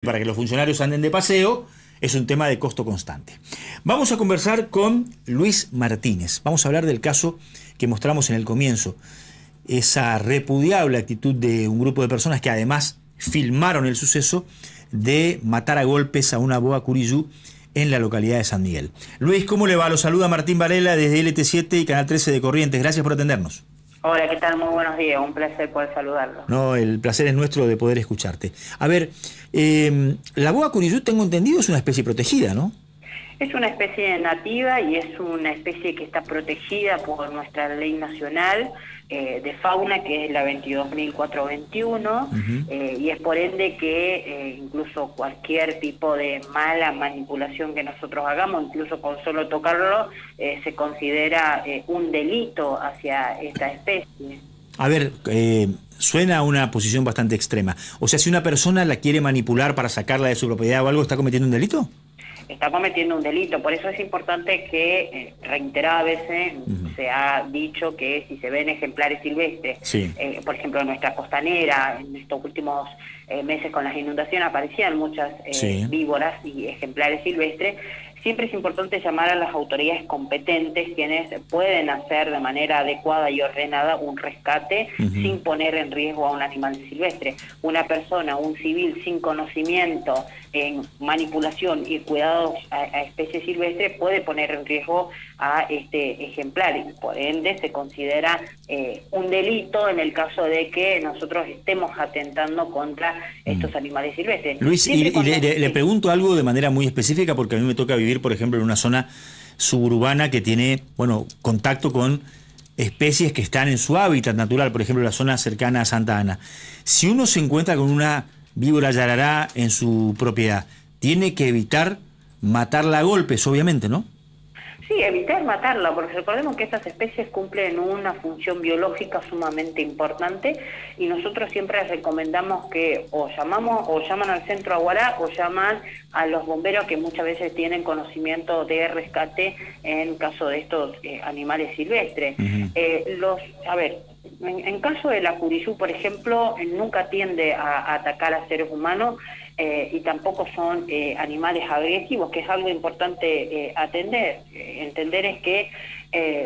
para que los funcionarios anden de paseo, es un tema de costo constante. Vamos a conversar con Luis Martínez. Vamos a hablar del caso que mostramos en el comienzo. Esa repudiable actitud de un grupo de personas que además filmaron el suceso de matar a golpes a una boa curiyú en la localidad de San Miguel. Luis, ¿cómo le va? Lo saluda Martín Varela desde LT7 y Canal 13 de Corrientes. Gracias por atendernos. Hola, ¿qué tal? Muy buenos días. Un placer poder saludarlo. No, el placer es nuestro de poder escucharte. A ver, la boa curiyú, tengo entendido, es una especie protegida, ¿no? Es una especie nativa y es una especie que está protegida por nuestra ley nacional de fauna, que es la 22.421, y es por ende que incluso cualquier tipo de mala manipulación que nosotros hagamos, incluso con solo tocarlo, se considera un delito hacia esta especie. A ver, suena a una posición bastante extrema. O sea, si una persona la quiere manipular para sacarla de su propiedad o algo, ¿está cometiendo un delito? Está cometiendo un delito, por eso es importante que reiteradas veces se ha dicho que si se ven ejemplares silvestres, sí. Por ejemplo en nuestra costanera, en estos últimos meses con las inundaciones aparecían muchas víboras y ejemplares silvestres, siempre es importante llamar a las autoridades competentes, quienes pueden hacer de manera adecuada y ordenada un rescate sin poner en riesgo a un animal silvestre. Una persona, un civil sin conocimiento en manipulación y cuidados a especies silvestres puede poner en riesgo a este ejemplar y por ende se considera un delito en el caso de que nosotros estemos atentando contra estos animales silvestres. Luis, le pregunto algo de manera muy específica porque a mí me toca vivir, por ejemplo, en una zona suburbana que tiene, bueno, contacto con especies que están en su hábitat natural, por ejemplo, la zona cercana a Santa Ana. Si uno se encuentra con una víbora yarará en su propiedad, tiene que evitar matarla a golpes, obviamente, ¿no? Sí, evitar matarla, porque recordemos que estas especies cumplen una función biológica sumamente importante y nosotros siempre recomendamos que o llaman al centro Aguará o llaman a los bomberos que muchas veces tienen conocimiento de rescate en caso de estos animales silvestres. En caso de la curiyú, por ejemplo, nunca tiende a atacar a seres humanos y tampoco son animales agresivos, que es algo importante entender es que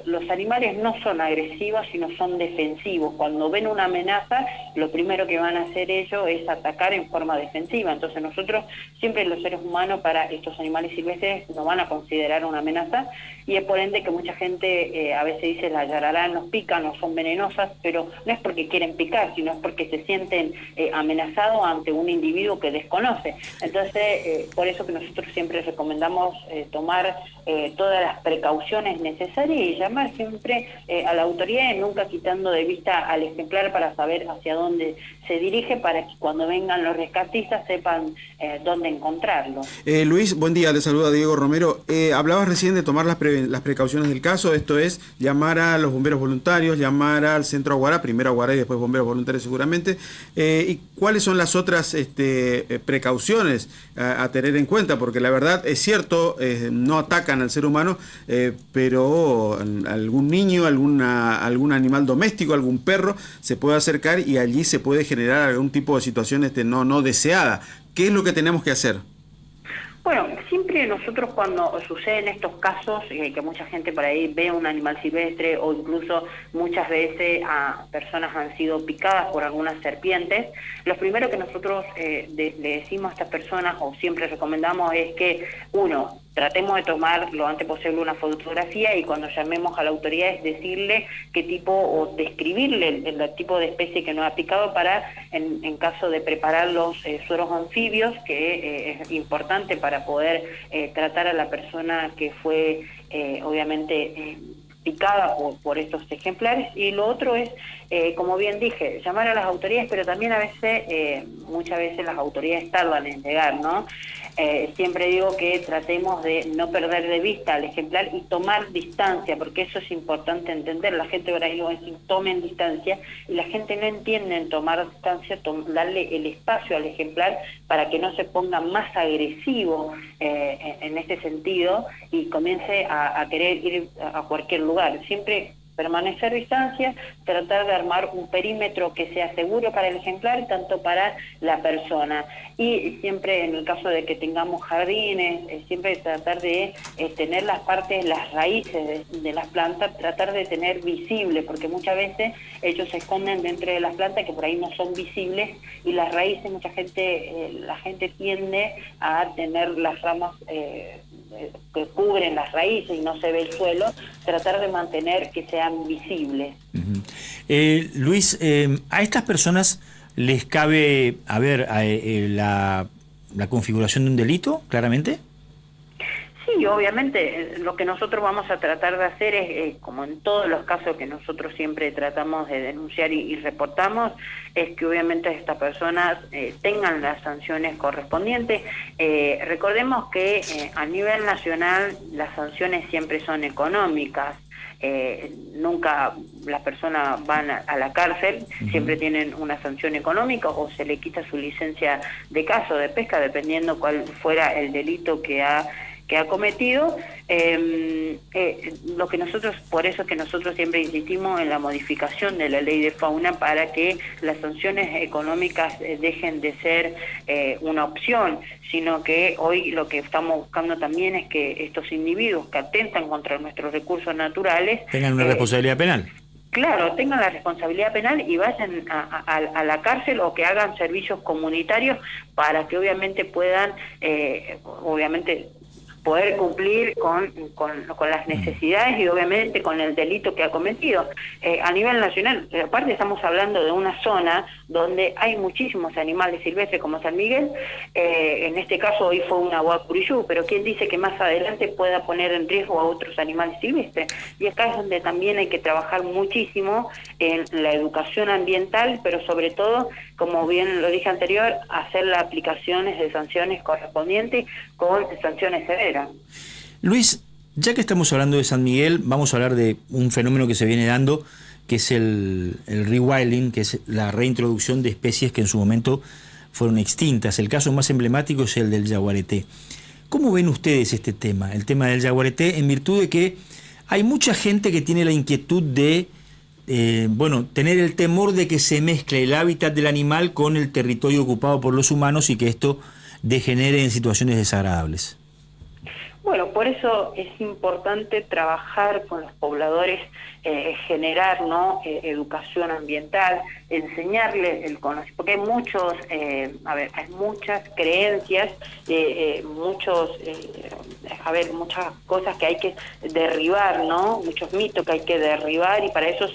los animales no son agresivos, sino son defensivos. Cuando ven una amenaza, lo primero que van a hacer ellos es atacar en forma defensiva. Entonces nosotros, siempre los seres humanos, para estos animales silvestres, no van a considerar una amenaza, y es por ende que mucha gente a veces dice las yarará nos pican o son venenosas, pero no es porque quieren picar, sino es porque se sienten amenazados ante un individuo que desconoce. Entonces, por eso que nosotros siempre recomendamos tomar todas las precauciones necesarias y llamar siempre a la autoridad, nunca quitando de vista al ejemplar para saber hacia dónde se dirige, para que cuando vengan los rescatistas sepan dónde encontrarlo. Luis, buen día, le saluda Diego Romero. Hablabas recién de tomar las precauciones del caso, esto es llamar a los bomberos voluntarios, llamar al centro Aguará, primero Aguará y después bomberos voluntarios seguramente. ¿Y cuáles son las otras precauciones a tener en cuenta? Porque la verdad es cierto, no atacan al ser humano, pero algún niño, algún animal doméstico, algún perro se puede acercar y allí se puede generar algún tipo de situación no deseada. ¿Qué es lo que tenemos que hacer? Bueno, siempre nosotros cuando suceden estos casos, que mucha gente por ahí ve un animal silvestre o incluso muchas veces a personas han sido picadas por algunas serpientes, lo primero que nosotros le decimos a estas personas o siempre recomendamos es que, uno, tratemos de tomar lo antes posible una fotografía y cuando llamemos a la autoridad es decirle qué tipo o describirle el tipo de especie que nos ha picado para, en caso de preparar los sueros anfibios, que es importante para poder tratar a la persona que fue obviamente picada por estos ejemplares. Y lo otro es, como bien dije, llamar a las autoridades, pero también a veces, muchas veces las autoridades tardan en llegar, ¿no? Siempre digo que tratemos de no perder de vista al ejemplar y tomar distancia, porque eso es importante entender. La gente ahora digo, tomen distancia, y la gente no entiende en tomar distancia, darle el espacio al ejemplar para que no se ponga más agresivo en este sentido y comience a querer ir a cualquier lugar. Siempre permanecer distancia, tratar de armar un perímetro que sea seguro para el ejemplar, tanto para la persona. Y siempre en el caso de que tengamos jardines, siempre tratar de tener las partes, las raíces de las plantas, tratar de tener visible, porque muchas veces ellos se esconden dentro de las plantas que por ahí no son visibles, y las raíces, la gente tiende a tener las ramas que cubren las raíces y no se ve el suelo, tratar de mantener que sean visibles. Luis, a estas personas les cabe, la configuración de un delito, claramente. Sí, obviamente, lo que nosotros vamos a tratar de hacer es, como en todos los casos que nosotros siempre tratamos de denunciar y reportamos, es que obviamente estas personas tengan las sanciones correspondientes. Recordemos que a nivel nacional las sanciones siempre son económicas. Nunca las personas van a la cárcel, siempre tienen una sanción económica o se le quita su licencia de caza o de pesca, dependiendo cuál fuera el delito que ha cometido. Lo que nosotros, por eso es que nosotros siempre insistimos en la modificación de la ley de fauna, para que las sanciones económicas dejen de ser una opción, sino que hoy lo que estamos buscando también es que estos individuos que atentan contra nuestros recursos naturales tengan una responsabilidad penal. Claro, tengan la responsabilidad penal y vayan a la cárcel, o que hagan servicios comunitarios para que obviamente puedan, poder cumplir con las necesidades y obviamente con el delito que ha cometido. A nivel nacional, aparte estamos hablando de una zona donde hay muchísimos animales silvestres como San Miguel. En este caso hoy fue una guacuriyú, pero ¿quién dice que más adelante pueda poner en riesgo a otros animales silvestres? Y acá es donde también hay que trabajar muchísimo en la educación ambiental, pero sobre todo, como bien lo dije anterior, hacer las aplicaciones de sanciones correspondientes con sanciones severas. Luis, ya que estamos hablando de San Miguel, vamos a hablar de un fenómeno que se viene dando, que es el rewilding, que es la reintroducción de especies que en su momento fueron extintas. El caso más emblemático es el del yaguareté. ¿Cómo ven ustedes este tema, el tema del yaguareté, en virtud de que hay mucha gente que tiene la inquietud de tener el temor de que se mezcle el hábitat del animal con el territorio ocupado por los humanos y que esto degenere en situaciones desagradables? Bueno, por eso es importante trabajar con los pobladores, generar educación ambiental, enseñarles el conocimiento, porque hay hay muchas creencias, muchas cosas que hay que derribar, muchos mitos que hay que derribar, y para eso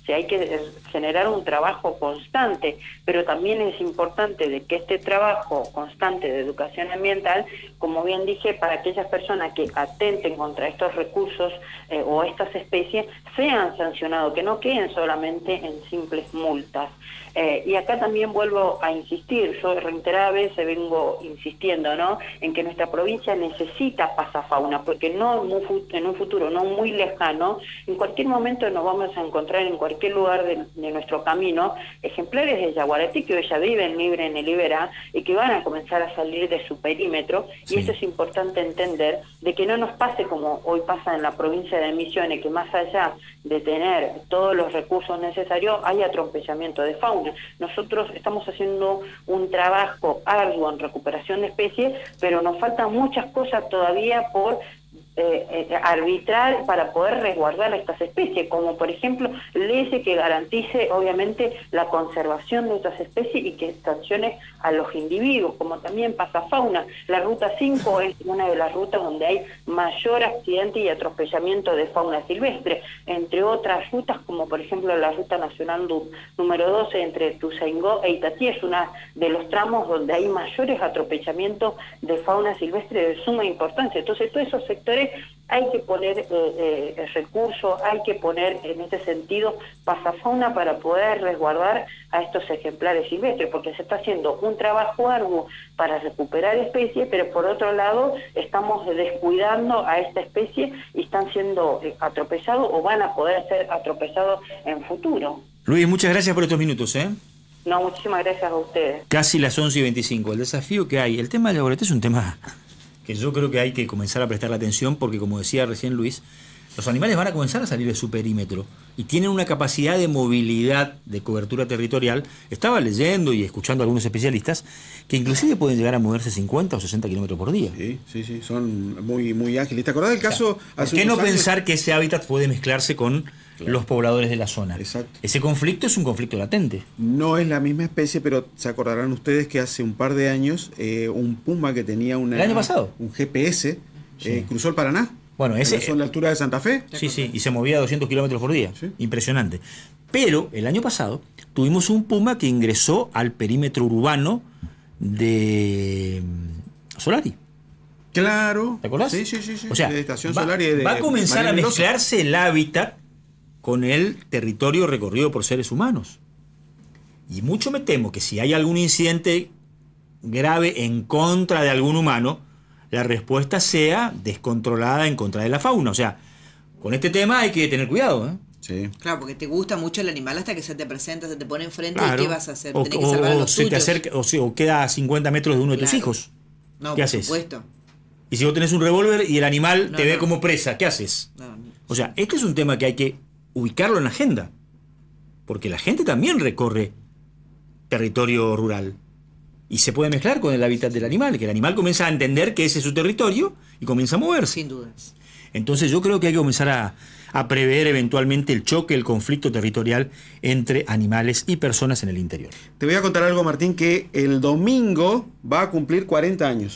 hay que generar un trabajo constante, pero también es importante de que este trabajo constante de educación ambiental, como bien dije, para aquellas personas que atenten contra estos recursos o estas especies, sean sancionados, que no queden solamente en simples multas. Y acá también vuelvo a insistir, yo reiteradas veces vengo insistiendo, en que nuestra provincia necesita pasafauna, porque en un futuro no muy lejano, en cualquier momento nos vamos a encontrar en cualquier lugar de nuestro camino ejemplares de yaguareté que hoy ya viven libre en el Iberá y que van a comenzar a salir de su perímetro. Sí. Y eso es importante entender, de que no nos pase como hoy pasa en la provincia de Misiones, que más allá de tener todos los recursos necesarios, hay atropellamiento de fauna. Nosotros estamos haciendo un trabajo arduo en recuperación de especies, pero nos faltan muchas cosas todavía por arbitrar para poder resguardar a estas especies, como por ejemplo leyes que garantice obviamente la conservación de estas especies y que sancione a los individuos, como también pasafauna. La ruta 5 es una de las rutas donde hay mayor accidente y atropellamiento de fauna silvestre, entre otras rutas como por ejemplo la ruta nacional número 12 entre Tuzaingó e Itatí, es uno de los tramos donde hay mayores atropellamientos de fauna silvestre de suma importancia. Entonces todos esos sectores hay que poner recursos, hay que poner en este sentido pasafauna para poder resguardar a estos ejemplares silvestres, porque se está haciendo un trabajo arduo para recuperar especies, pero por otro lado estamos descuidando a esta especie y están siendo atropellados o van a poder ser atropellados en futuro. Luis, muchas gracias por estos minutos. No, muchísimas gracias a ustedes. Casi las 11:25. El desafío que hay, el tema del yaguareté es un tema que yo creo que hay que comenzar a prestar la atención, porque como decía recién Luis, Los animales van a comenzar a salir de su perímetro y tienen una capacidad de movilidad, de cobertura territorial. Estaba leyendo y escuchando a algunos especialistas que inclusive pueden llegar a moverse 50 o 60 kilómetros por día. Sí, son muy ágiles. ¿Te acordás del caso? ¿Por qué no pensar que ese hábitat puede mezclarse con los pobladores de la zona? Exacto. Ese conflicto es un conflicto latente. No es la misma especie, pero se acordarán ustedes que hace un par de años un puma que tenía ¿El año pasado? un GPS cruzó el Paraná. Bueno, ese son la altura de Santa Fe. Sí, y se movía a 200 kilómetros por día. Sí. Impresionante. Pero el año pasado tuvimos un puma que ingresó al perímetro urbano de Solari. Claro. ¿Te acordás? Sí. O sea, de Estación Solari de va a comenzar María a Mendoza. mezclarse el hábitat con el territorio recorrido por seres humanos. Y mucho me temo que si hay algún incidente grave en contra de algún humano, la respuesta sea descontrolada en contra de la fauna. O sea, con este tema hay que tener cuidado, ¿eh? Sí. Claro, porque te gusta mucho el animal hasta que se te presenta, se te pone enfrente, Claro. y ¿qué vas a hacer? O, Tenés que salvar a los se te tuyos. acerca, o queda a 50 metros de uno de tus Claro. hijos. No, ¿Qué por haces? supuesto. Y si vos tenés un revólver y el animal No, te ve no. como presa, ¿qué haces? No, O sea, este es un tema que hay que ubicarlo en la agenda. Porque la gente también recorre territorio rural. Y se puede mezclar con el hábitat del animal, que el animal comienza a entender que ese es su territorio y comienza a moverse. sin dudas. Entonces yo creo que hay que comenzar a prever eventualmente el choque, el conflicto territorial entre animales y personas en el interior. Te voy a contar algo, Martín, que el domingo va a cumplir 40 años.